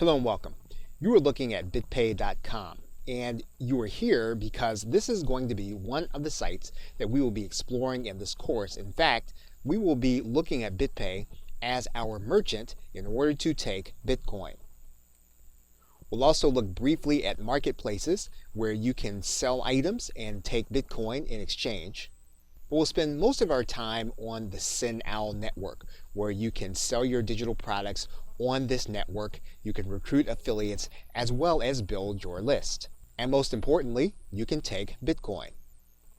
Hello and welcome. You are looking at bitpay.com, and you are here because this is going to be one of the sites that we will be exploring in this course. In fact, we will be looking at BitPay as our merchant in order to take Bitcoin. We'll also look briefly at marketplaces where you can sell items and take Bitcoin in exchange. We'll spend most of our time on the SendOwl network, where you can sell your digital products on this network. You can recruit affiliates as well as build your list. And most importantly, you can take Bitcoin.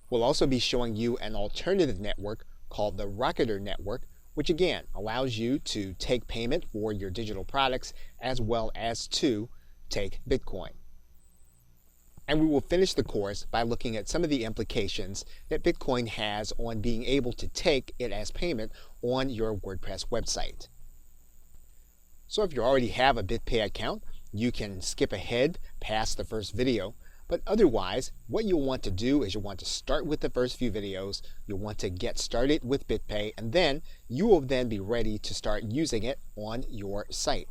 We'll also be showing you an alternative network called the Rocketer network, which again allows you to take payment for your digital products as well as to take Bitcoin. And we will finish the course by looking at some of the implications that Bitcoin has on being able to take it as payment on your WordPress website. So if you already have a BitPay account, you can skip ahead past the first video. But otherwise, what you'll want to do is you'll want to start with the first few videos. You'll want to get started with BitPay, and then you will then be ready to start using it on your site.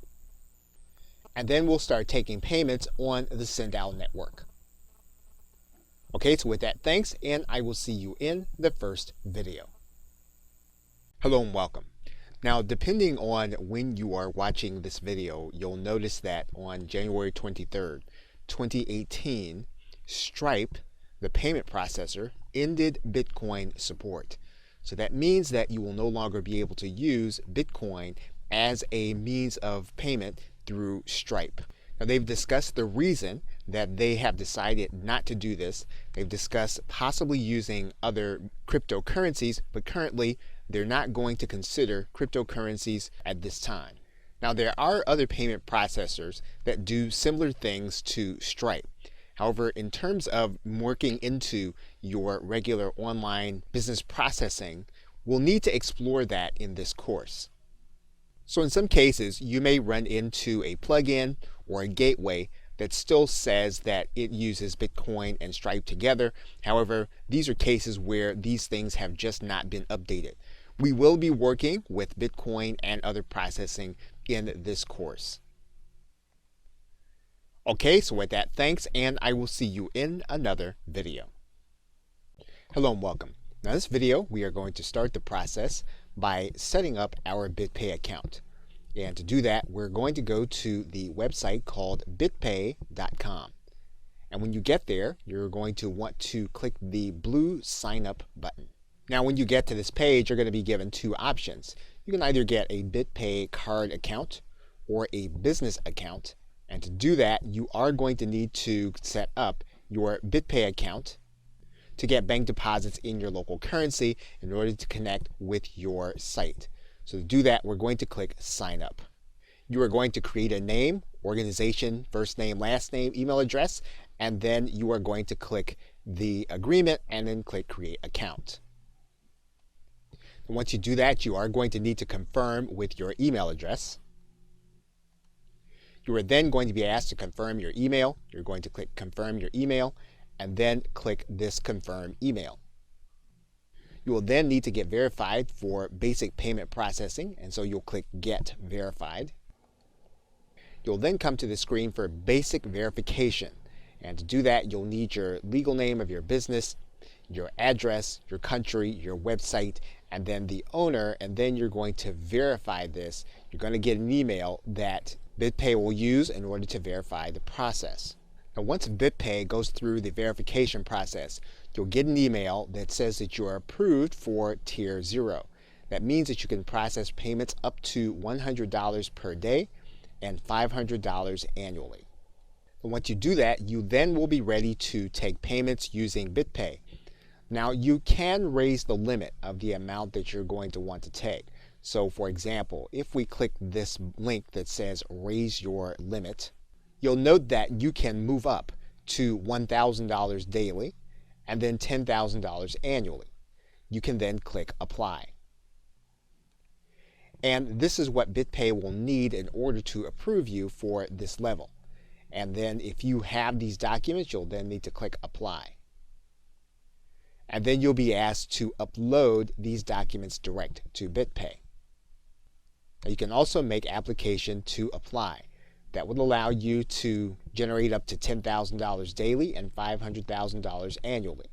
And then we'll start taking payments on the SendOwl network. Okay, so with that, thanks, and I will see you in the first video. Hello and welcome. Now, depending on when you are watching this video, you'll notice that on January 23rd, 2018, Stripe, the payment processor, ended Bitcoin support. So that means that you will no longer be able to use Bitcoin as a means of payment through Stripe. Now, they've discussed the reason that they have decided not to do this. They've discussed possibly using other cryptocurrencies, but currently they're not going to consider cryptocurrencies at this time. Now, there are other payment processors that do similar things to Stripe. However, in terms of working into your regular online business processing, we'll need to explore that in this course. So in some cases, you may run into a plugin or a gateway that still says that it uses Bitcoin and Stripe together. However, these are cases where these things have just not been updated. We will be working with Bitcoin and other processing in this course. Okay, so with that, thanks, and I will see you in another video. Hello and welcome. Now, in this video, we are going to start the process by setting up our BitPay account. And to do that, we're going to go to the website called bitpay.com. And when you get there, you're going to want to click the blue sign up button. Now, when you get to this page, you're going to be given two options. You can either get a BitPay card account or a business account. And to do that, you are going to need to set up your BitPay account to get bank deposits in your local currency in order to connect with your site. So to do that, we're going to click sign up. You are going to create a name, organization, first name, last name, email address, and then you are going to click the agreement and then click create account. And once you do that, you are going to need to confirm with your email address. You are then going to be asked to confirm your email. You're going to click confirm your email and then click this confirm email. You will then need to get verified for basic payment processing, and so you'll click Get Verified. You'll then come to the screen for basic verification, and to do that, you'll need your legal name of your business, your address, your country, your website, and then the owner, and then you're going to verify this. You're going to get an email that BitPay will use in order to verify the process. Now, once BitPay goes through the verification process, you'll get an email that says that you are approved for Tier 0. That means that you can process payments up to $100 per day and $500 annually. And once you do that, you then will be ready to take payments using BitPay. Now, you can raise the limit of the amount that you're going to want to take. So, for example, if we click this link that says raise your limit, you'll note that you can move up to $1,000 daily and then $10,000 annually. You can then click apply. And this is what BitPay will need in order to approve you for this level. And then if you have these documents, you'll then need to click apply. And then you'll be asked to upload these documents direct to BitPay. Now, you can also make application to apply. that would allow you to generate up to $10,000 daily and $500,000 annually.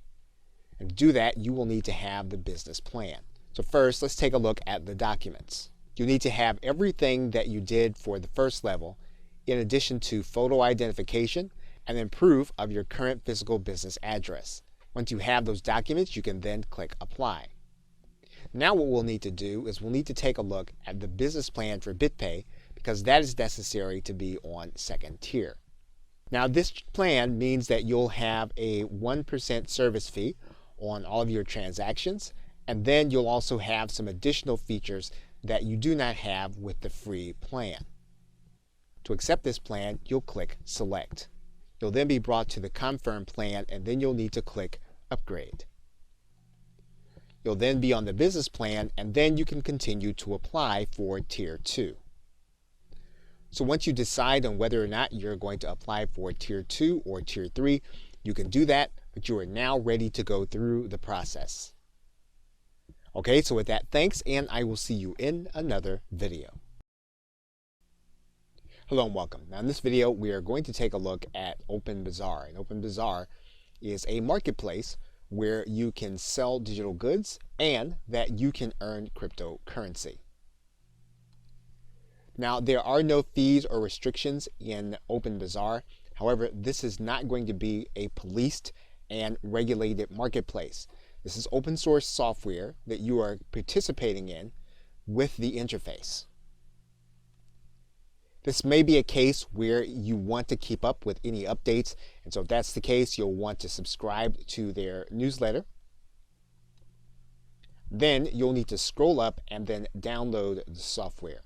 And to do that, you will need to have the business plan. So first, let's take a look at the documents. You need to have everything that you did for the first level, in addition to photo identification and then proof of your current physical business address. Once you have those documents, you can then click Apply. Now what we'll need to do is we'll need to take a look at the business plan for BitPay, because that is necessary to be on second tier. Now this plan means that you'll have a 1% service fee on all of your transactions, and then you'll also have some additional features that you do not have with the free plan. To accept this plan, you'll click Select. You'll then be brought to the Confirm plan, and then you'll need to click Upgrade. You'll then be on the business plan, and then you can continue to apply for Tier 2. So once you decide on whether or not you're going to apply for Tier 2 or Tier 3, you can do that, but you are now ready to go through the process. Okay, so with that, thanks, and I will see you in another video. Hello and welcome. Now in this video, we are going to take a look at OpenBazaar. And OpenBazaar is a marketplace where you can sell digital goods and that you can earn cryptocurrency. Now, there are no fees or restrictions in OpenBazaar. However, this is not going to be a policed and regulated marketplace. This is open source software that you are participating in with the interface. This may be a case where you want to keep up with any updates, and so if that's the case, you'll want to subscribe to their newsletter. Then you'll need to scroll up and then download the software.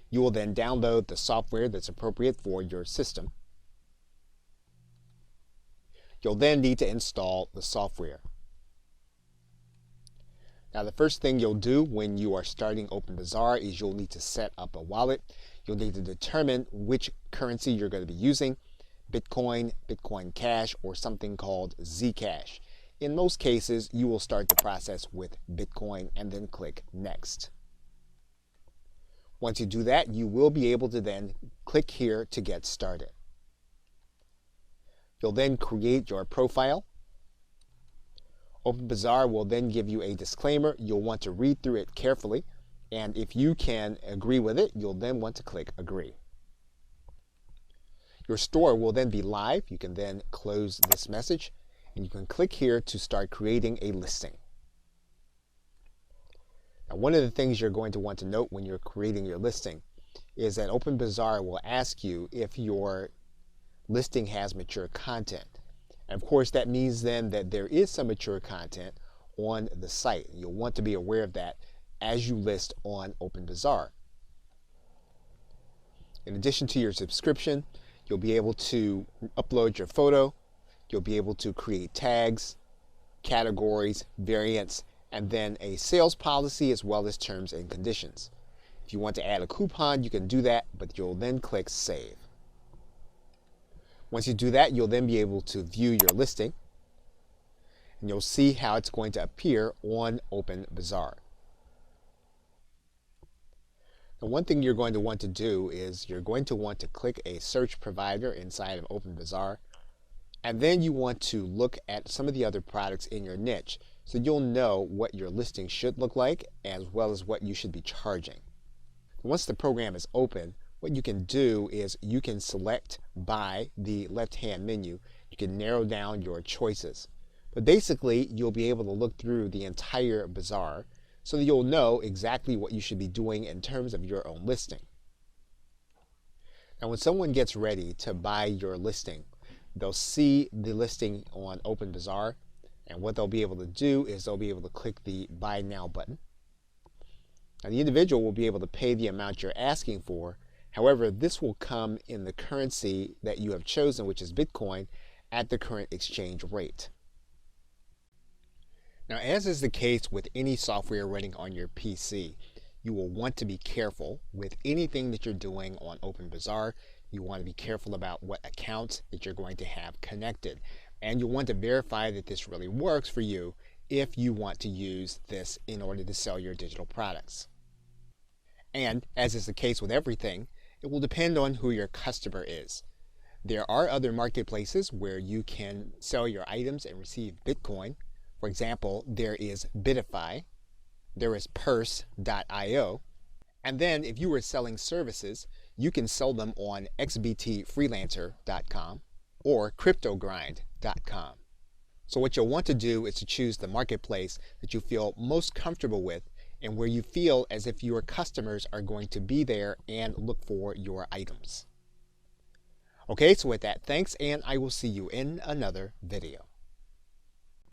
You will then download the software that's appropriate for your system. You'll then need to install the software. Now the first thing you'll do when you are starting OpenBazaar is you'll need to set up a wallet. You'll need to determine which currency you're going to be using, Bitcoin, Bitcoin Cash, or something called Zcash. In most cases, you will start the process with Bitcoin and then click Next. Once you do that, you will be able to then click here to get started. You'll then create your profile. OpenBazaar will then give you a disclaimer. You'll want to read through it carefully, and if you can agree with it, you'll then want to click Agree. Your store will then be live. You can then close this message, and you can click here to start creating a listing. Now, one of the things you're going to want to note when you're creating your listing is that OpenBazaar will ask you if your listing has mature content. And of course, that means then that there is some mature content on the site. You'll want to be aware of that as you list on OpenBazaar. In addition to your subscription, you'll be able to upload your photo, you'll be able to create tags, categories, variants, and then a sales policy as well as terms and conditions. If you want to add a coupon, you can do that, but you'll then click Save. Once you do that, you'll then be able to view your listing, and you'll see how it's going to appear on OpenBazaar. Now, one thing you're going to want to do is you're going to want to click a search provider inside of OpenBazaar, and then you want to look at some of the other products in your niche so you'll know what your listing should look like as well as what you should be charging. Once the program is open, what you can do is you can select by the left-hand menu. You can narrow down your choices. But basically, you'll be able to look through the entire bazaar so that you'll know exactly what you should be doing in terms of your own listing. Now, when someone gets ready to buy your listing, they'll see the listing on OpenBazaar, and what they'll be able to do is they'll be able to click the Buy Now button. Now, the individual will be able to pay the amount you're asking for. However, this will come in the currency that you have chosen, which is Bitcoin, at the current exchange rate. Now, as is the case with any software running on your PC, you will want to be careful with anything that you're doing on OpenBazaar. You want to be careful about what accounts that you're going to have connected. And you'll want to verify that this really works for you if you want to use this in order to sell your digital products. And as is the case with everything, it will depend on who your customer is. There are other marketplaces where you can sell your items and receive Bitcoin. For example, there is Bitify, there is Purse.io, and then if you were selling services, you can sell them on xbtfreelancer.com or cryptogrind.com. So what you'll want to do is to choose the marketplace that you feel most comfortable with and where you feel as if your customers are going to be there and look for your items. Okay, so with that, thanks, and I will see you in another video.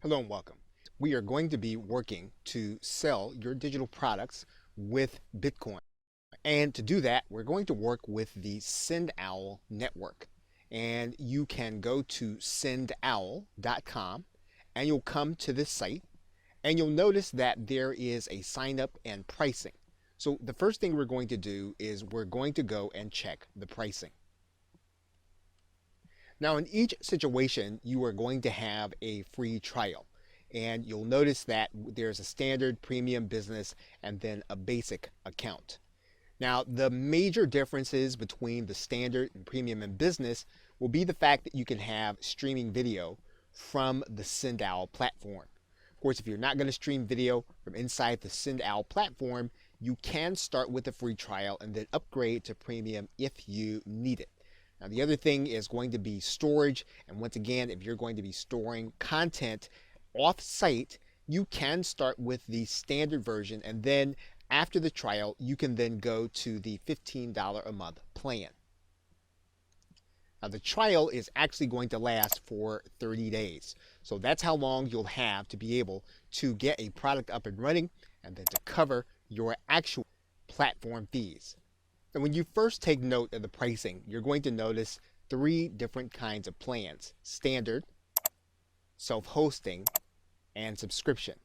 Hello and welcome. We are going to be working to sell your digital products with Bitcoin. And to do that, we're going to work with the SendOwl network. And you can go to sendowl.com and you'll come to this site and you'll notice that there is a sign up and pricing. So the first thing we're going to do is we're going to go and check the pricing. Now in each situation, you are going to have a free trial. And you'll notice that there's a standard, premium, business, and then a basic account. Now, the major differences between the standard and premium and business will be the fact that you can have streaming video from the SendOwl platform. Of course, if you're not going to stream video from inside the SendOwl platform, you can start with a free trial and then upgrade to premium if you need it. Now, the other thing is going to be storage. And once again, if you're going to be storing content off-site, you can start with the standard version, and then after the trial, you can then go to the $15 a month plan. Now, the trial is actually going to last for 30 days. So that's how long you'll have to be able to get a product up and running and then to cover your actual platform fees. And when you first take note of the pricing, you're going to notice 3 different kinds of plans: standard, self-hosting, and subscription.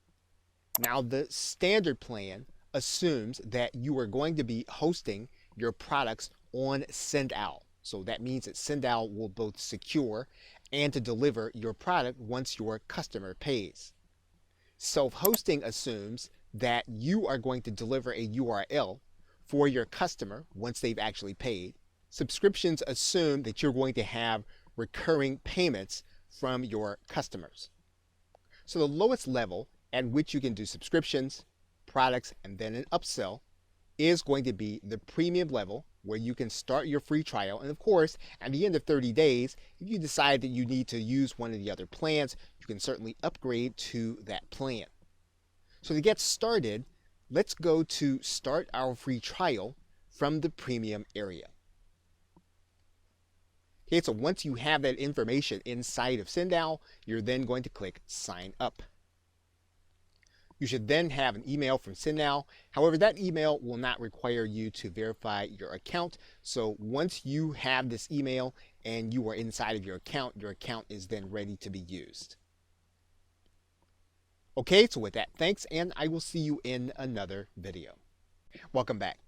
Now, the standard plan assumes that you are going to be hosting your products on SendOwl. So that means that SendOwl will both secure and to deliver your product once your customer pays. Self-hosting assumes that you are going to deliver a URL for your customer once they've actually paid. Subscriptions assume that you're going to have recurring payments from your customers. So the lowest level at which you can do subscriptions, products, and then an upsell is going to be the premium level, where you can start your free trial. And of course, at the end of 30 days, if you decide that you need to use one of the other plans, you can certainly upgrade to that plan. So to get started, let's go to start our free trial from the premium area. Okay, so once you have that information inside of SendOwl, you're then going to click Sign Up. You should then have an email from SendOwl. However, that email will not require you to verify your account. So once you have this email and you are inside of your account is then ready to be used. Okay, so with that, thanks, and I will see you in another video. Welcome back.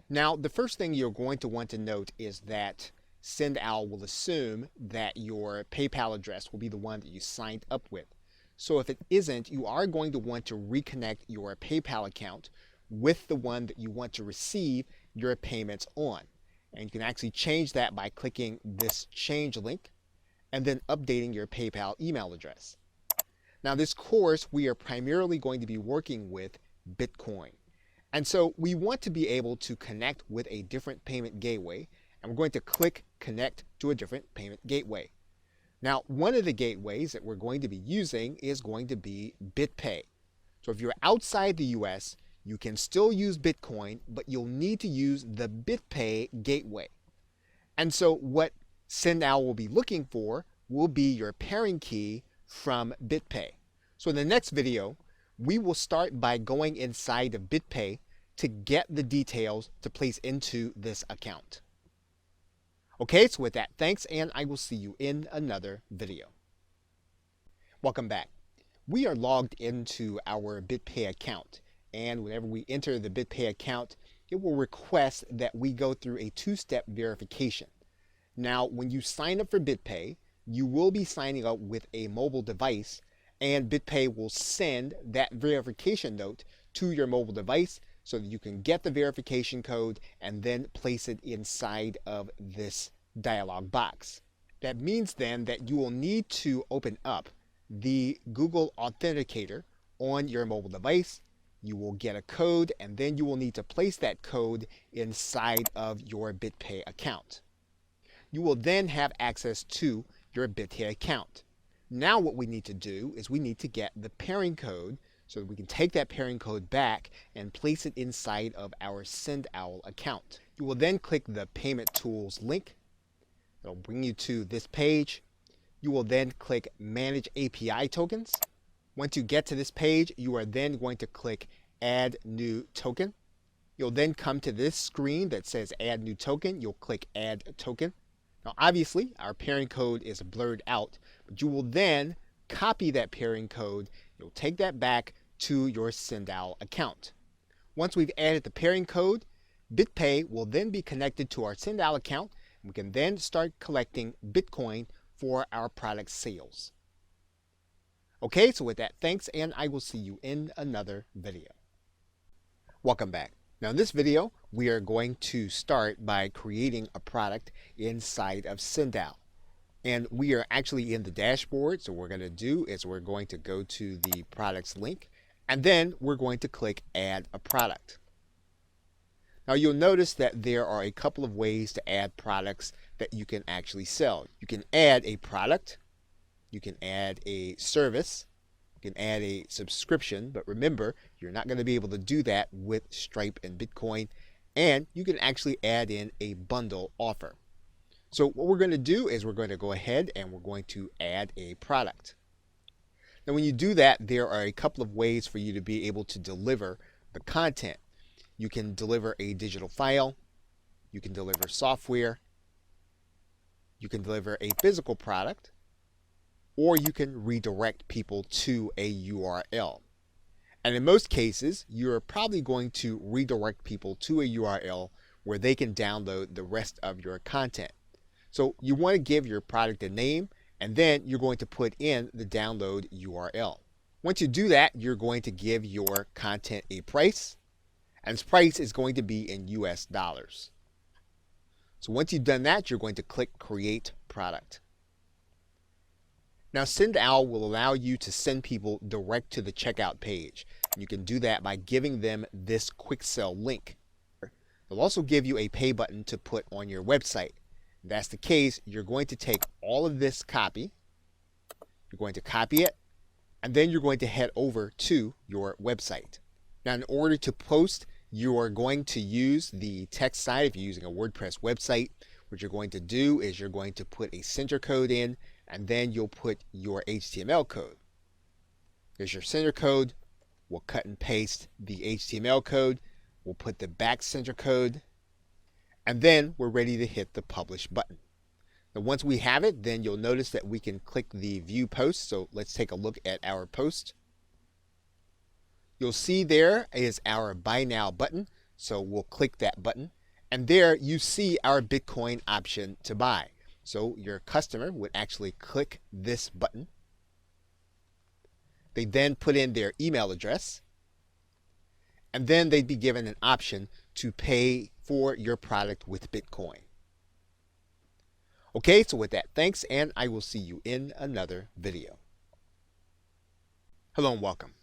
Now, the first thing you're going to want to note is that SendOwl will assume that your PayPal address will be the one that you signed up with. So if it isn't, you are going to want to reconnect your PayPal account with the one that you want to receive your payments on. And you can actually change that by clicking this change link and then updating your PayPal email address. Now, this course, we are primarily going to be working with Bitcoin. And so we want to be able to connect with a different payment gateway, and we're going to click Connect to a different payment gateway. Now, one of the gateways that we're going to be using is going to be BitPay. So if you're outside the US, you can still use Bitcoin, but you'll need to use the BitPay gateway. And so what SendOwl will be looking for will be your pairing key from BitPay. So in the next video, we will start by going inside of BitPay to get the details to place into this account. Okay, so with that, thanks, and I will see you in another video. Welcome back. We are logged into our BitPay account, and whenever we enter the BitPay account, it will request that we go through a 2-step verification. Now, when you sign up for BitPay, you will be signing up with a mobile device, and BitPay will send that verification note to your mobile device so that you can get the verification code and then place it inside of this dialog box. That means then that you will need to open up the Google Authenticator on your mobile device. You will get a code, and then you will need to place that code inside of your BitPay account. You will then have access to your BitPay account. Now what we need to do is we need to get the pairing code so that we can take that pairing code back and place it inside of our SendOwl account. You will then click the Payment Tools link. It'll bring you to this page. You will then click Manage API Tokens. Once you get to this page, you are then going to click Add New Token. You'll then come to this screen that says Add New Token. You'll click Add Token. Now obviously our pairing code is blurred out, but you will then copy that pairing code. You'll take that back to your SendOwl account. Once we've added the pairing code, BitPay will then be connected to our SendOwl account. We can then start collecting Bitcoin for our product sales. Okay, so with that, thanks, and I will see you in another video. Welcome back. Now in this video, we are going to start by creating a product inside of SendOwl. And we are actually in the dashboard, so what we're going to do is we're going to go to the products link, and then we're going to click Add a Product. Now you'll notice that there are a couple of ways to add products that you can actually sell. You can add a product, you can add a service, you can add a subscription, but remember, you're not going to be able to do that with Stripe and Bitcoin, and you can actually add in a bundle offer. So what we're going to do is we're going to go ahead and we're going to add a product. Now when you do that, there are a couple of ways for you to be able to deliver the content. You can deliver a digital file, you can deliver software, you can deliver a physical product, or you can redirect people to a URL. And in most cases, you're probably going to redirect people to a URL where they can download the rest of your content. So you want to give your product a name, and then you're going to put in the download URL. Once you do that, you're going to give your content a price, and this price is going to be in US dollars. So once you've done that, you're going to click Create Product. Now SendOwl will allow you to send people direct to the checkout page. You can do that by giving them this quick sell link. They'll also give you a pay button to put on your website. If that's the case, you're going to take all of this copy, you're going to copy it, and then you're going to head over to your website. Now in order to post, you are going to use the text side. If you're using a WordPress website, what you're going to do is you're going to put a center code in, and then you'll put your HTML code. There's your center code. We'll cut and paste the HTML code. We'll put the back center code, and then we're ready to hit the publish button. Now once we have it, then you'll notice that we can click the view post. So let's take a look at our post. You'll see there is our buy now button. So we'll click that button, and there you see our Bitcoin option to buy. So your customer would actually click this button. They then put in their email address, and then they'd be given an option to pay for your product with Bitcoin. Okay, so with that, thanks, and I will see you in another video. Hello and welcome.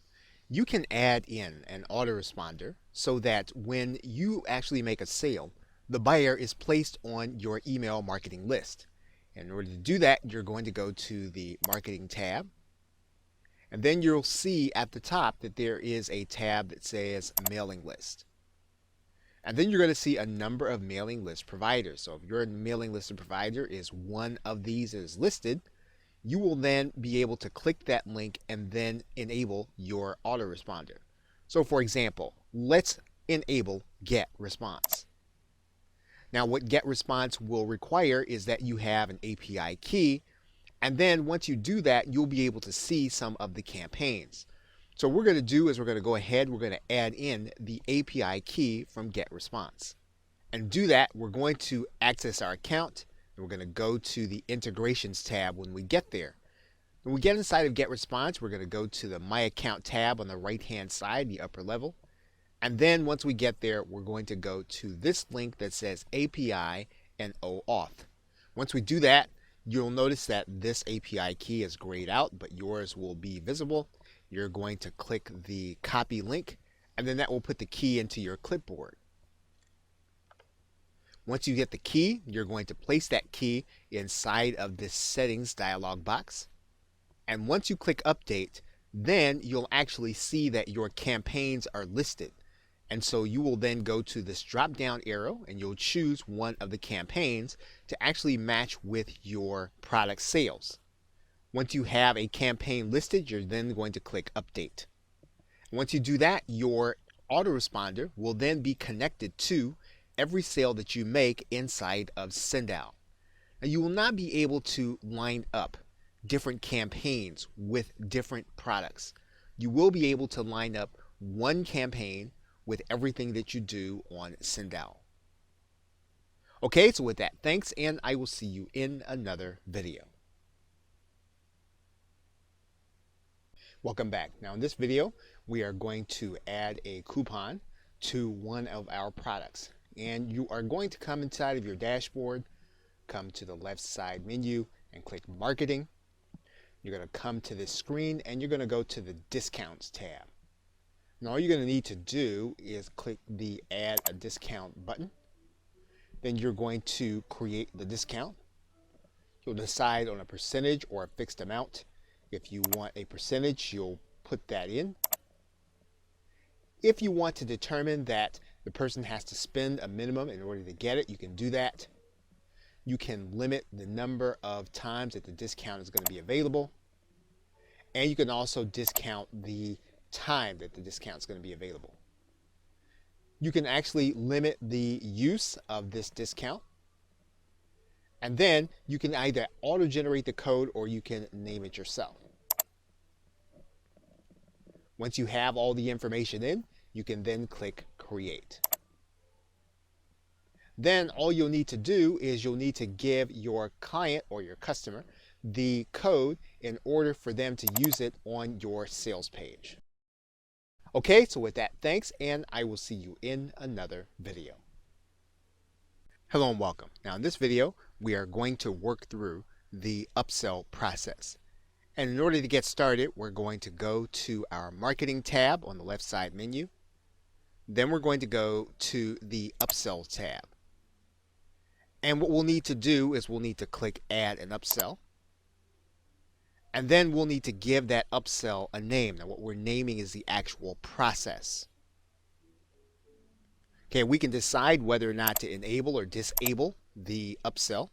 You can add in an autoresponder so that when you actually make a sale, the buyer is placed on your email marketing list. In order to do that, you're going to go to the Marketing tab, and then you'll see at the top that there is a tab that says Mailing List. And then you're going to see a number of mailing list providers. So if your mailing list provider is one of these that is listed, you will then be able to click that link and then enable your autoresponder. So for example, let's enable GetResponse. Now what GetResponse will require is that you have an API key, and then once you do that, you'll be able to see some of the campaigns. So what we're going to do is we're going to go ahead, we're going to add in the API key from GetResponse. And to do that, we're going to access our account, and we're going to go to the Integrations tab when we get there. When we get inside of GetResponse, we're going to go to the My Account tab on the right-hand side, the upper level. And then once we get there, we're going to go to this link that says API and OAuth. Once we do that, you'll notice that this API key is grayed out, but yours will be visible. You're going to click the copy link, and then that will put the key into your clipboard. Once you get the key, you're going to place that key inside of this settings dialog box. And once you click update, then you'll actually see that your campaigns are listed. And so you will then go to this drop down arrow and you'll choose one of the campaigns to actually match with your product sales. Once you have a campaign listed, you're then going to click update. Once you do that, your autoresponder will then be connected to every sale that you make inside of Sendout. Now you will not be able to line up different campaigns with different products. You will be able to line up one campaign with everything that you do on Sendout. Okay, so with that, thanks, and I will see you in another video. Welcome back. Now in this video, we are going to add a coupon to one of our products. And you are going to come inside of your dashboard, come to the left side menu and click Marketing. You're going to come to this screen and you're going to go to the Discounts tab. Now all you're going to need to do is click the Add a Discount button. Then you're going to create the discount. You'll decide on a percentage or a fixed amount. If you want a percentage, you'll put that in. If you want to determine that the person has to spend a minimum in order to get it, you can do that. You can limit the number of times that the discount is going to be available. And you can also discount the time that the discount is going to be available. You can actually limit the use of this discount. And then you can either auto-generate the code or you can name it yourself. Once you have all the information in, you can then click Create. Then all you'll need to do is you'll need to give your client or your customer the code in order for them to use it on your sales page. Okay, so with that, thanks, and I will see you in another video. Hello and welcome. Now in this video, we are going to work through the upsell process. And in order to get started, we're going to go to our Marketing tab on the left side menu. Then we're going to go to the Upsell tab. And what we'll need to do is we'll need to click Add an Upsell. And then we'll need to give that upsell a name. Now what we're naming is the actual process. Okay, we can decide whether or not to enable or disable the upsell.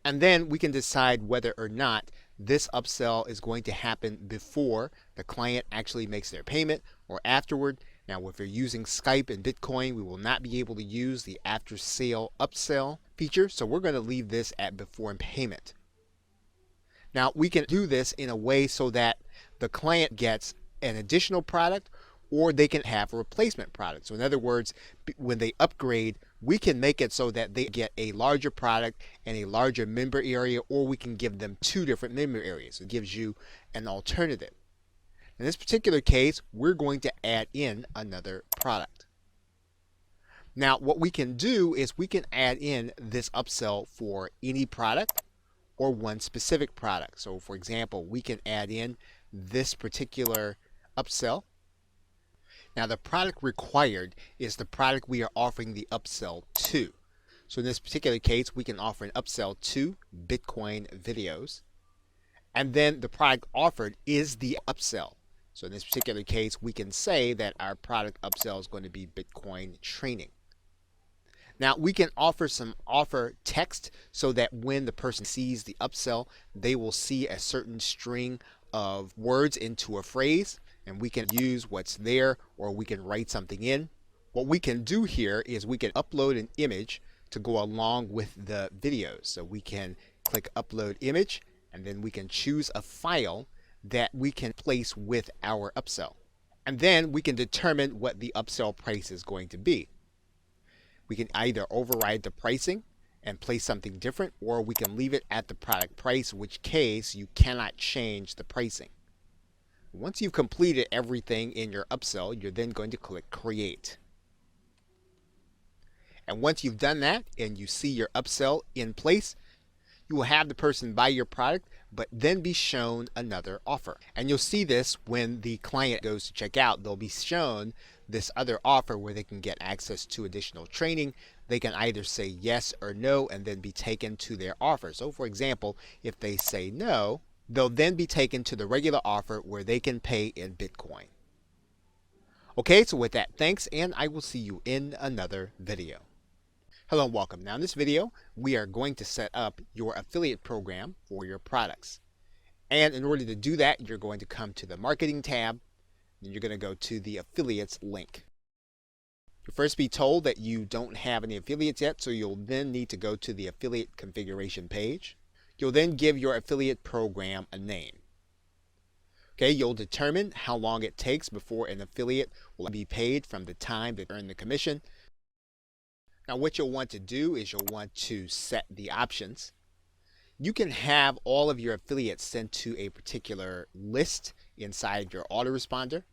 And then we can decide whether or not this upsell is going to happen before the client actually makes their payment or afterward. Now, if you're using Skype and Bitcoin, we will not be able to use the after sale upsell feature. So we're going to leave this at before payment. Now, we can do this in a way so that the client gets an additional product or they can have a replacement product. So in other words, when they upgrade, we can make it so that they get a larger product and a larger member area, or we can give them two different member areas. It gives you an alternative. In this particular case, we're going to add in another product. Now, what we can do is we can add in this upsell for any product or one specific product. So for example, we can add in this particular upsell. Now the product required is the product we are offering the upsell to. So in this particular case, we can offer an upsell to Bitcoin videos. And then the product offered is the upsell. So in this particular case, we can say that our product upsell is going to be Bitcoin training. Now we can offer some offer text so that when the person sees the upsell, they will see a certain string of words into a phrase, and we can use what's there or we can write something in. What we can do here is we can upload an image to go along with the videos. So we can click Upload Image, and then we can choose a file that we can place with our upsell. And then we can determine what the upsell price is going to be. We can either override the pricing and place something different, or we can leave it at the product price, in which case you cannot change the pricing. Once you've completed everything in your upsell, you're then going to click Create. And once you've done that and you see your upsell in place, you will have the person buy your product, but then be shown another offer. And you'll see this when the client goes to check out. They'll be shown this other offer where they can get access to additional training. They can either say yes or no and then be taken to their offer. So for example, if they say no, they'll then be taken to the regular offer where they can pay in Bitcoin. Okay, so with that, thanks, and I will see you in another video. Hello and welcome. Now in this video, we are going to set up your affiliate program for your products. And in order to do that, you're going to come to the Marketing tab, and you're going to go to the Affiliates link. You'll first be told that you don't have any affiliates yet, so you'll then need to go to the affiliate configuration page. You'll then give your affiliate program a name. Okay, you'll determine how long it takes before an affiliate will be paid from the time they earn the commission. Now what you'll want to do is you'll want to set the options. You can have all of your affiliates sent to a particular list inside your autoresponder.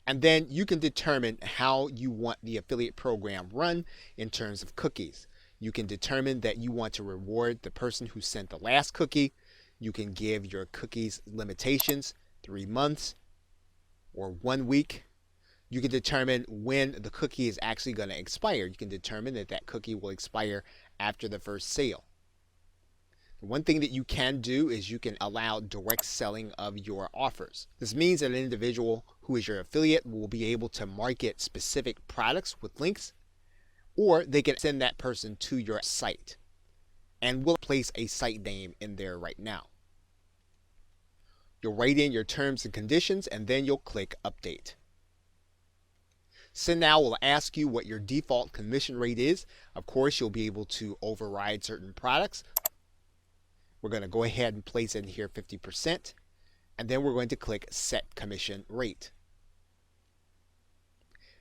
And then you can determine how you want the affiliate program run in terms of cookies. You can determine that you want to reward the person who sent the last cookie. You can give your cookies limitations, 3 months or 1 week. You can determine when the cookie is actually going to expire. You can determine that that cookie will expire after the first sale. One thing that you can do is you can allow direct selling of your offers. This means that an individual who is your affiliate will be able to market specific products with links, or they can send that person to your site. And we'll place a site name in there right now. You'll write in your terms and conditions, and then you'll click Update. Send Now will ask you what your default commission rate is. Of course, you'll be able to override certain products. We're going to go ahead and place in here 50%, and then we're going to click Set Commission Rate.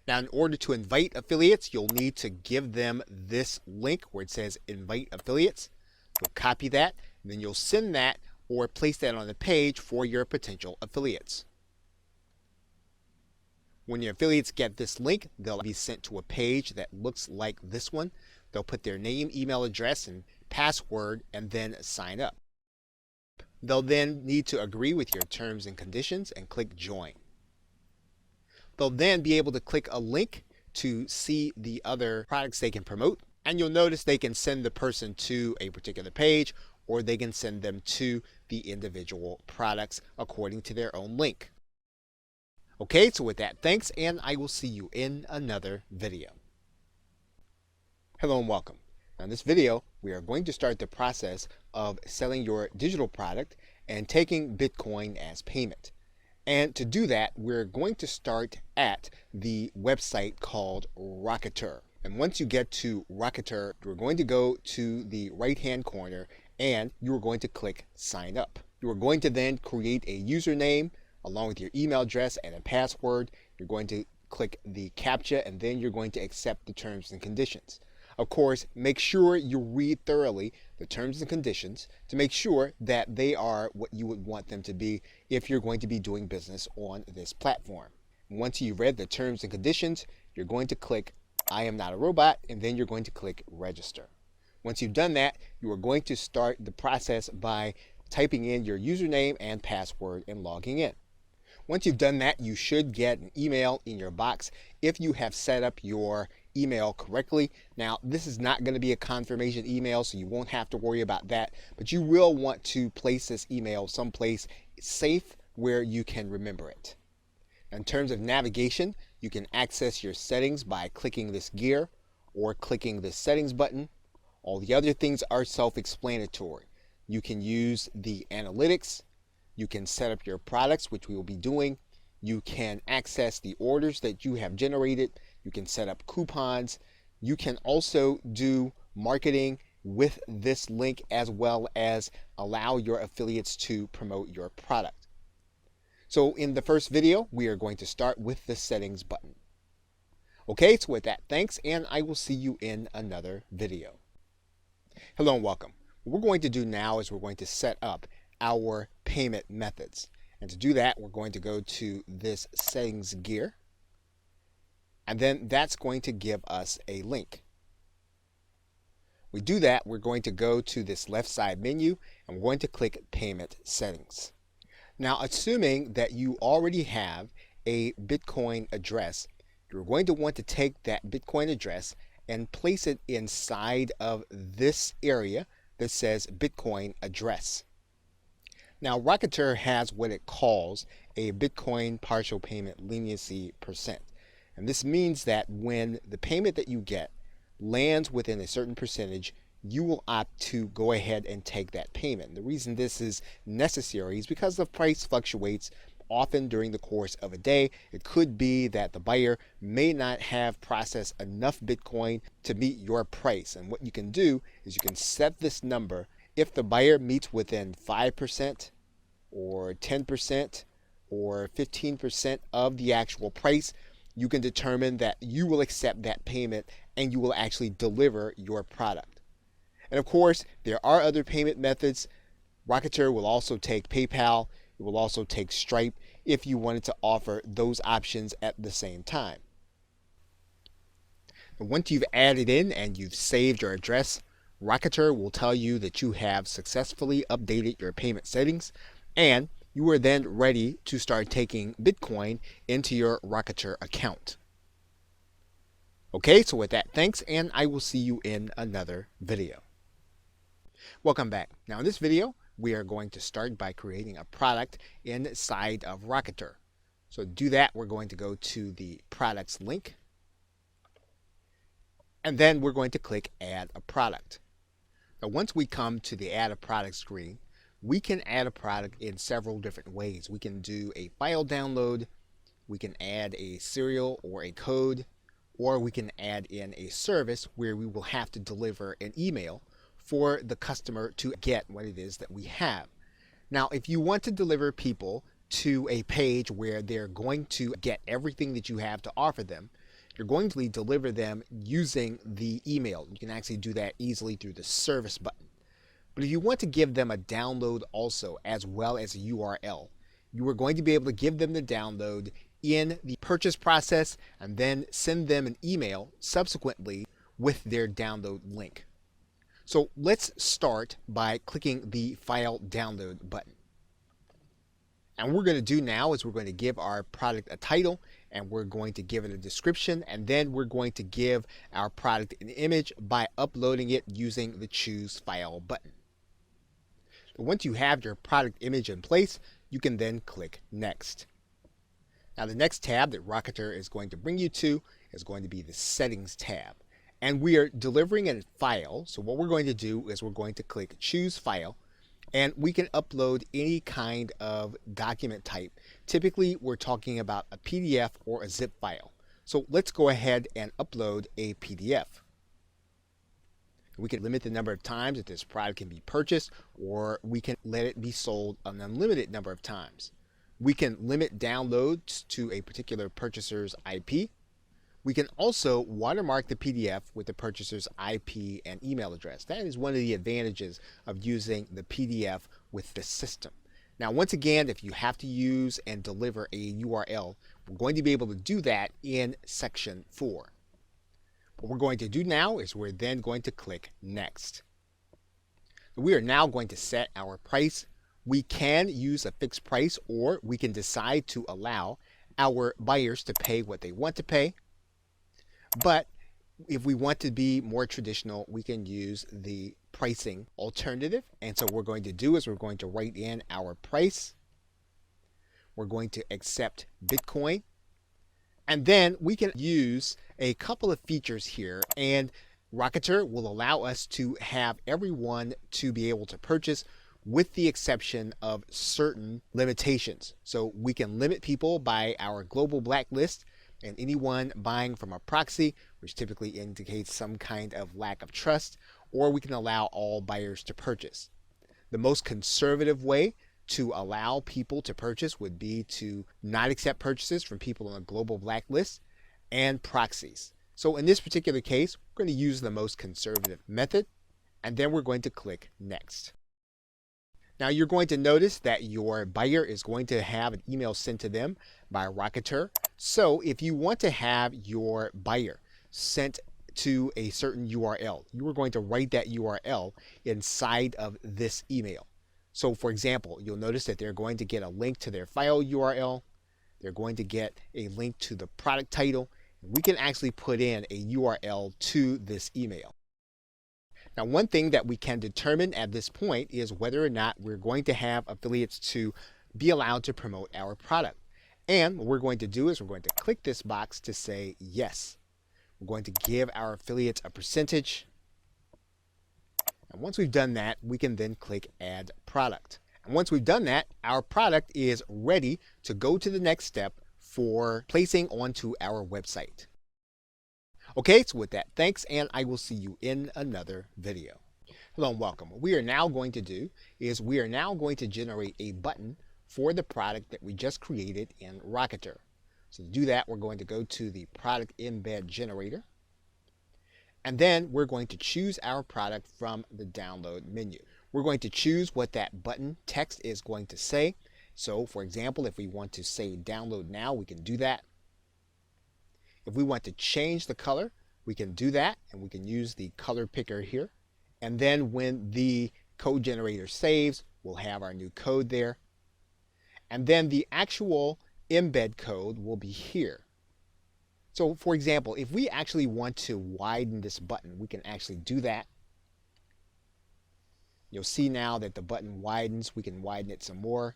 Now, in order to invite affiliates, you'll need to give them this link where it says Invite Affiliates. You'll copy that, and then you'll send that or place that on the page for your potential affiliates. When your affiliates get this link, they'll be sent to a page that looks like this one. They'll put their name, email address, and password, and then sign up. They'll then need to agree with your terms and conditions and click Join. They'll then be able to click a link to see the other products they can promote, and you'll notice they can send the person to a particular page, or they can send them to the individual products according to their own link. Okay, so with that, thanks, and I will see you in another video. Hello and welcome. Now in this video, we are going to start the process of selling your digital product and taking Bitcoin as payment. And to do that, we're going to start at the website called Rocketer. And once you get to Rocketer, we're going to go to the right-hand corner and you're going to click Sign Up. You are going to then create a username along with your email address and a password. You're going to click the CAPTCHA, and then you're going to accept the terms and conditions. Of course, make sure you read thoroughly the terms and conditions to make sure that they are what you would want them to be if you're going to be doing business on this platform. Once you've read the terms and conditions, you're going to click I am not a robot, and then you're going to click Register. Once you've done that, you are going to start the process by typing in your username and password and logging in. Once you've done that, you should get an email in your box if you have set up your email correctly. Now, this is not going to be a confirmation email, so you won't have to worry about that, but you will want to place this email someplace safe where you can remember it. In terms of navigation, you can access your settings by clicking this gear or clicking the settings button. All the other things are self-explanatory. You can use the analytics. You can set up your products, which we will be doing. You can access the orders that you have generated. You can set up coupons. You can also do marketing with this link, as well as allow your affiliates to promote your product. So in the first video, we are going to start with the settings button. Okay, so with that, thanks, and I will see you in another video. Hello and welcome. What we're going to do now is we're going to set up our payment methods. And to do that, we're going to go to this settings gear. And then that's going to give us a link. We do that, we're going to go to this left side menu and we're going to click Payment Settings. Now, assuming that you already have a Bitcoin address, you're going to want to take that Bitcoin address and place it inside of this area that says Bitcoin address. Now, Rocketer has what it calls a Bitcoin partial payment leniency percent. And this means that when the payment that you get lands within a certain percentage, you will opt to go ahead and take that payment. The reason this is necessary is because the price fluctuates often during the course of a day. It could be that the buyer may not have processed enough Bitcoin to meet your price. And what you can do is you can set this number. If the buyer meets within 5% or 10% or 15% of the actual price, you can determine that you will accept that payment and you will actually deliver your product. And of course, there are other payment methods. Rocketer will also take PayPal. It will also take Stripe if you wanted to offer those options at the same time. And once you've added in and you've saved your address, Rocketer will tell you that you have successfully updated your payment settings, and you are then ready to start taking Bitcoin into your Rocketer account. Okay, so with that, thanks, and I will see you in another video. Welcome back. Now in this video, we are going to start by creating a product inside of Rocketer. So to do that, we're going to go to the products link, and then we're going to click Add a Product. Now once we come to the Add a Product screen, we can add a product in several different ways. We can do a file download, we can add a serial or a code, or we can add in a service where we will have to deliver an email for the customer to get what it is that we have. Now, if you want to deliver people to a page where they're going to get everything that you have to offer them, you're going to deliver them using the email. You can actually do that easily through the service button. But if you want to give them a download also, as well as a URL, you are going to be able to give them the download in the purchase process and then send them an email subsequently with their download link. So let's start by clicking the File Download button. And what we're going to do now is we're going to give our product a title, and we're going to give it a description, and then we're going to give our product an image by uploading it using the Choose File button. So once you have your product image in place, you can then click Next. Now the next tab that Rocketer is going to bring you to is going to be the Settings tab. And we are delivering a file, so what we're going to do is we're going to click Choose File, and we can upload any kind of document type. Typically, we're talking about a PDF or a zip file. So let's go ahead and upload a PDF. We can limit the number of times that this product can be purchased, or we can let it be sold an unlimited number of times. We can limit downloads to a particular purchaser's IP. We can also watermark the PDF with the purchaser's IP and email address. That is one of the advantages of using the PDF with the system. Now, once again, if you have to use and deliver a URL, we're going to be able to do that in section 4. What we're going to do now is we're then going to click Next. We are now going to set our price. We can use a fixed price, or we can decide to allow our buyers to pay what they want to pay. But if we want to be more traditional, we can use the pricing alternative. And so what we're going to do is we're going to write in our price. We're going to accept Bitcoin. And then we can use a couple of features here, and Rocketer will allow us to have everyone to be able to purchase with the exception of certain limitations. So we can limit people by our global blacklist, and anyone buying from a proxy, which typically indicates some kind of lack of trust, or we can allow all buyers to purchase. The most conservative way to allow people to purchase would be to not accept purchases from people on a global blacklist and proxies. So in this particular case, we're going to use the most conservative method, and then we're going to click Next. Now you're going to notice that your buyer is going to have an email sent to them by Rocketer. So if you want to have your buyer sent to a certain URL, you are going to write that URL inside of this email. So for example, you'll notice that they're going to get a link to their file URL. They're going to get a link to the product title. We can actually put in a URL to this email. Now, one thing that we can determine at this point is whether or not we're going to have affiliates to be allowed to promote our product. And what we're going to do is we're going to click this box to say yes. We're going to give our affiliates a percentage. And once we've done that, we can then click Add Product. And once we've done that, our product is ready to go to the next step for placing onto our website. Okay, so with that, thanks, and I will see you in another video. Hello and welcome. What we are now going to do is we are now going to generate a button for the product that we just created in Rocketer. So to do that, we're going to go to the product embed generator, and then we're going to choose our product from the download menu. We're going to choose what that button text is going to say. So for example, if we want to say download now, we can do that. If we want to change the color, we can do that, and we can use the color picker here. And then when the code generator saves, we'll have our new code there. And then the actual embed code will be here. So for example, if we actually want to widen this button, we can actually do that. You'll see now that the button widens. We can widen it some more.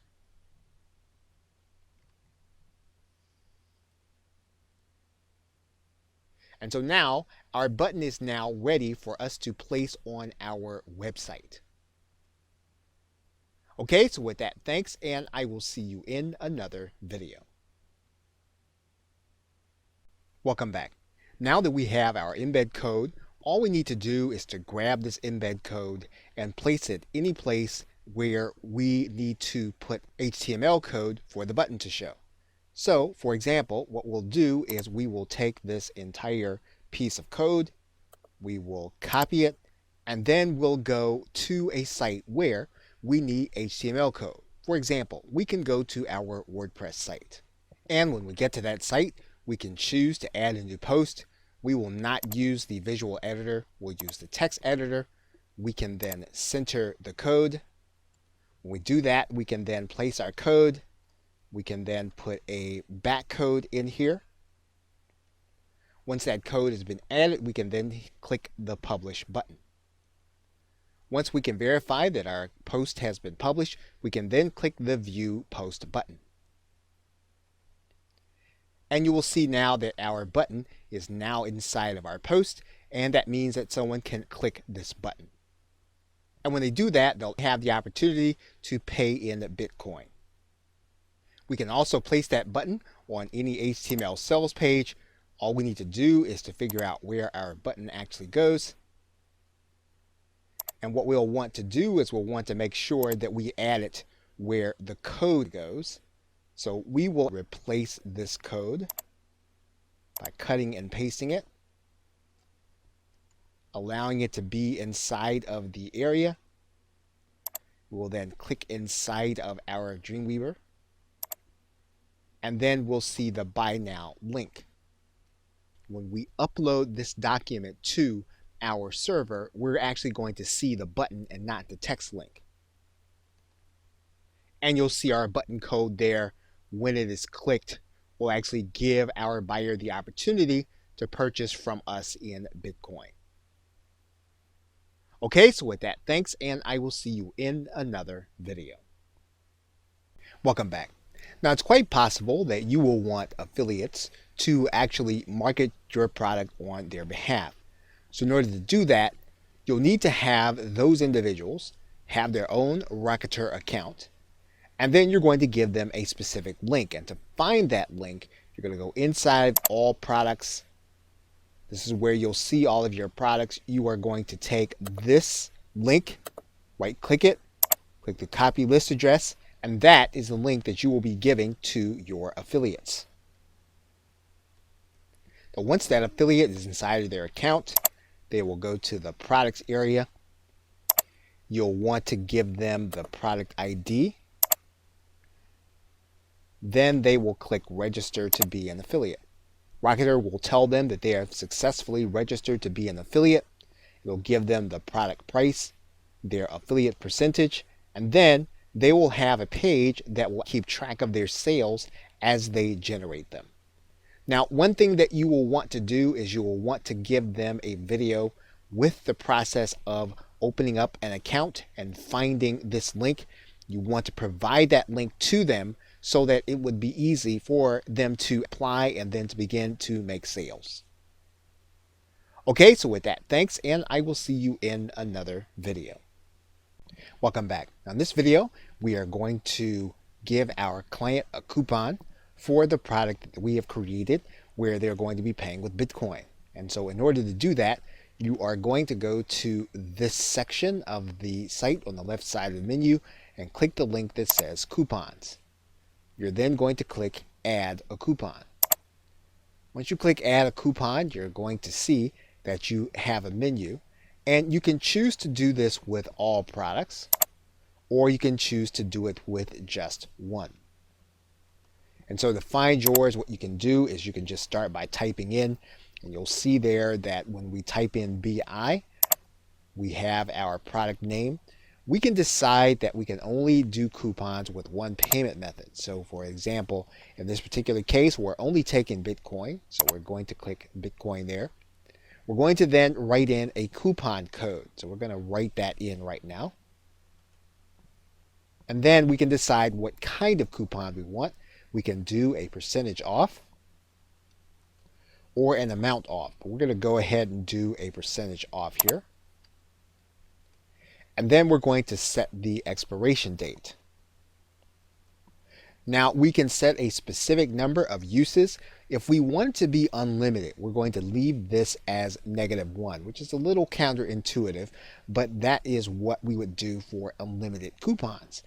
And so now our button is now ready for us to place on our website. Okay, so with that, thanks, and I will see you in another video. Welcome back. Now that we have our embed code, all we need to do is to grab this embed code and place it any place where we need to put HTML code for the button to show. So, for example, what we'll do is we will take this entire piece of code, we will copy it, and then we'll go to a site where we need HTML code. For example, we can go to our WordPress site. And when we get to that site, we can choose to add a new post. We will not use the visual editor, we'll use the text editor. We can then center the code. When we do that, we can then place our code. We can then put a back code in here. Once that code has been added, we can then click the Publish button. Once we can verify that our post has been published, we can then click the View Post button. And you will see now that our button is now inside of our post, and that means that someone can click this button. And when they do that, they'll have the opportunity to pay in Bitcoin. We can also place that button on any HTML sales page. All we need to do is to figure out where our button actually goes. And what we'll want to do is we'll want to make sure that we add it where the code goes. So we will replace this code by cutting and pasting it, allowing it to be inside of the area. We will then click inside of our Dreamweaver. And then we'll see the Buy Now link. When we upload this document to our server, we're actually going to see the button and not the text link. And you'll see our button code there. When it is clicked, will actually give our buyer the opportunity to purchase from us in Bitcoin. Okay, so with that, thanks, and I will see you in another video. Welcome back. Now, it's quite possible that you will want affiliates to actually market your product on their behalf. So in order to do that, you'll need to have those individuals have their own Rocketer account, and then you're going to give them a specific link. And to find that link, you're going to go inside All Products. This is where you'll see all of your products. You are going to take this link, right-click it, click the copy list address, and that is the link that you will be giving to your affiliates. But once that affiliate is inside of their account, they will go to the products area, You'll want to give them the product ID. Then they will click register to be an affiliate. Rocketer will tell them that they have successfully registered to be an affiliate. It'll give them the product price, their affiliate percentage, and then they will have a page that will keep track of their sales as they generate them. Now, one thing that you will want to do is you will want to give them a video with the process of opening up an account and finding this link. You want to provide that link to them so that it would be easy for them to apply and then to begin to make sales. Okay, so with that, thanks, and I will see you in another video. Welcome back. Now, in this video, we are going to give our client a coupon for the product that we have created where they're going to be paying with Bitcoin. And so in order to do that, you are going to go to this section of the site on the left side of the menu and click the link that says coupons. You're then going to click add a coupon. Once you click add a coupon, you're going to see that you have a menu, and you can choose to do this with all products, or you can choose to do it with just one. And so to find yours, what you can do is you can just start by typing in, and you'll see there that when we type in BI, we have our product name. We can decide that we can only do coupons with one payment method. So for example, in this particular case, we're only taking Bitcoin. So we're going to click Bitcoin there. We're going to then write in a coupon code. So we're going to write that in right now. And then we can decide what kind of coupon we want. We can do a percentage off or an amount off. But we're going to go ahead and do a percentage off here. And then we're going to set the expiration date. Now we can set a specific number of uses. If we want it to be unlimited, we're going to leave this as -1, which is a little counterintuitive, but that is what we would do for unlimited coupons.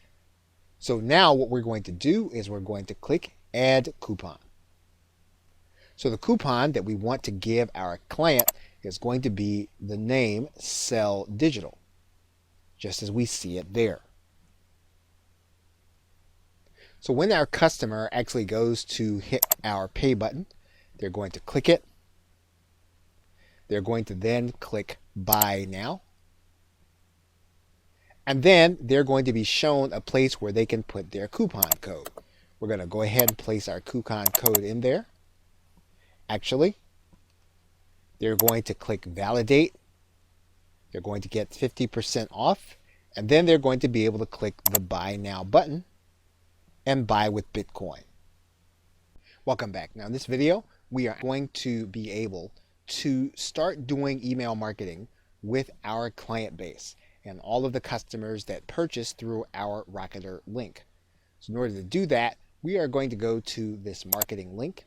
So now what we're going to do is we're going to click add coupon. So the coupon that we want to give our client is going to be the name Sell Digital, just as we see it there. So when our customer actually goes to hit our pay button, they're going to click it. They're going to then click buy now. And then they're going to be shown a place where they can put their coupon code. We're going to go ahead and place our coupon code in there. Actually, they're going to click validate. They're going to get 50% off. And then they're going to be able to click the buy now button and buy with Bitcoin. Welcome back. Now in this video, we are going to be able to start doing email marketing with our client base and all of the customers that purchase through our Rocketer link. So in order to do that, we are going to go to this marketing link.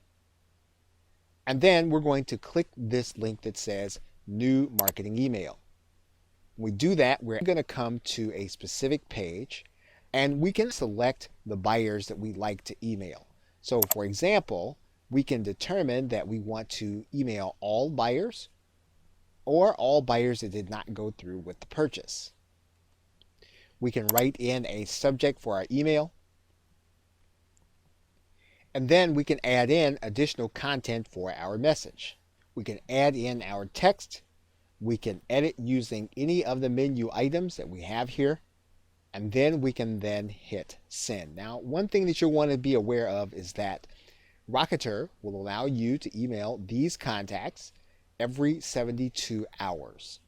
And then we're going to click this link that says new marketing email. When we do that, we're going to come to a specific page and we can select the buyers that we like to email. So for example, we can determine that we want to email all buyers or all buyers that did not go through with the purchase. We can write in a subject for our email. And then we can add in additional content for our message. We can add in our text. We can edit using any of the menu items that we have here. And then we can then hit send. Now, one thing that you'll want to be aware of is that Rocketer will allow you to email these contacts every 72 hours.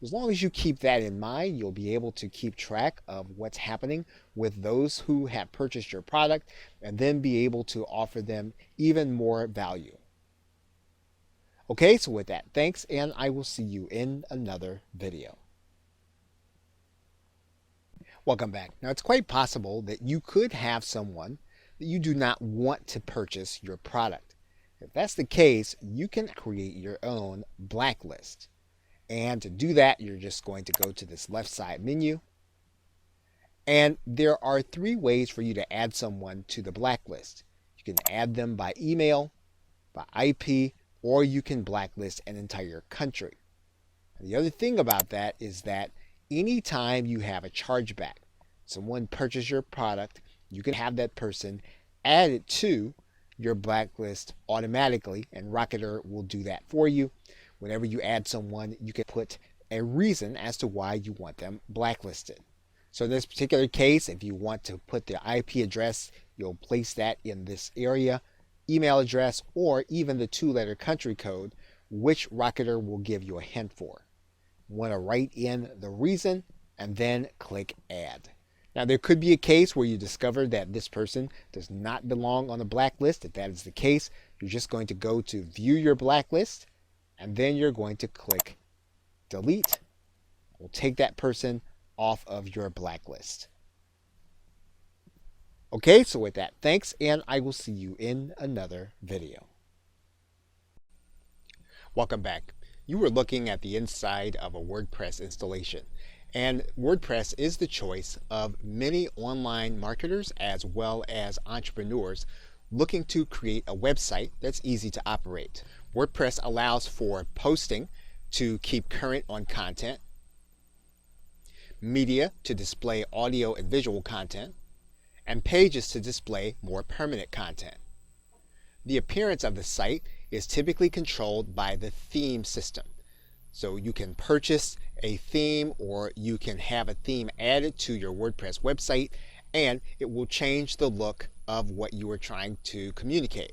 As long as you keep that in mind, you'll be able to keep track of what's happening with those who have purchased your product and then be able to offer them even more value. Okay, so with that, thanks, and I will see you in another video. Welcome back. Now, it's quite possible that you could have someone that you do not want to purchase your product. If that's the case, you can create your own blacklist. And to do that, you're just going to go to this left side menu. And there are 3 ways for you to add someone to the blacklist. You can add them by email, by IP, or you can blacklist an entire country. And the other thing about that is that anytime you have a chargeback, someone purchased your product, you can have that person added to your blacklist automatically, and Rocketer will do that for you. Whenever you add someone, you can put a reason as to why you want them blacklisted. So in this particular case, if you want to put the IP address, you'll place that in this area, email address, or even the 2-letter country code, which Rocketer will give you a hint for. You want to write in the reason and then click add. Now, there could be a case where you discover that this person does not belong on the blacklist. If that is the case, you're just going to go to view your blacklist, and then you're going to click delete. We'll take that person off of your blacklist. Okay, so with that, thanks, and I will see you in another video. Welcome back. You were looking at the inside of a WordPress installation. And WordPress is the choice of many online marketers as well as entrepreneurs looking to create a website that's easy to operate. WordPress allows for posting to keep current on content, media to display audio and visual content, and pages to display more permanent content. The appearance of the site is typically controlled by the theme system. So you can purchase a theme, or you can have a theme added to your WordPress website, and it will change the look of what you are trying to communicate.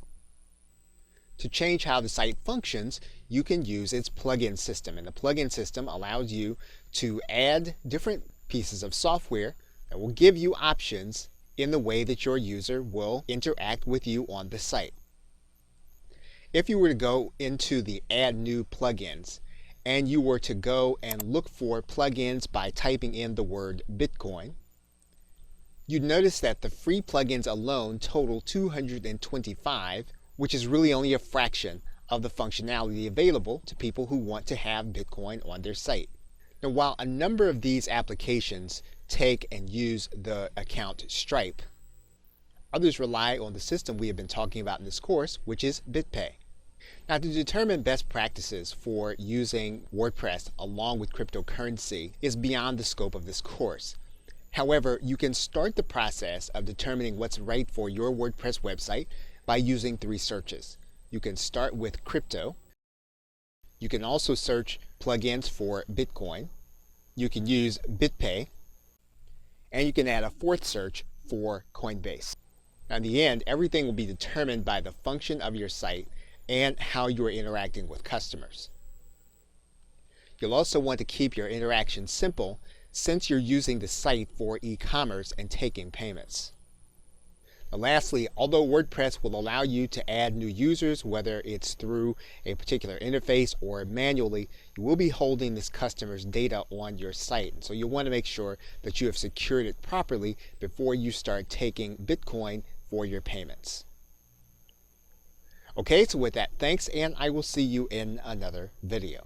To change how the site functions, you can use its plugin system. And the plugin system allows you to add different pieces of software that will give you options in the way that your user will interact with you on the site. If you were to go into the Add New Plugins, and you were to go and look for plugins by typing in the word Bitcoin, you'd notice that the free plugins alone total 225, which is really only a fraction of the functionality available to people who want to have Bitcoin on their site. Now, while a number of these applications take and use the account Stripe, others rely on the system we have been talking about in this course, which is BitPay. Now, to determine best practices for using WordPress along with cryptocurrency is beyond the scope of this course. However, you can start the process of determining what's right for your WordPress website by using 3 searches. You can start with crypto. You can also search plugins for Bitcoin. You can use BitPay. And you can add a 4th search for Coinbase. Now, in the end, everything will be determined by the function of your site and how you are interacting with customers. You'll also want to keep your interaction simple since you're using the site for e-commerce and taking payments. Now, lastly, although WordPress will allow you to add new users, whether it's through a particular interface or manually, you will be holding this customer's data on your site. So you'll want to make sure that you have secured it properly before you start taking Bitcoin for your payments. Okay, so with that, thanks, and I will see you in another video.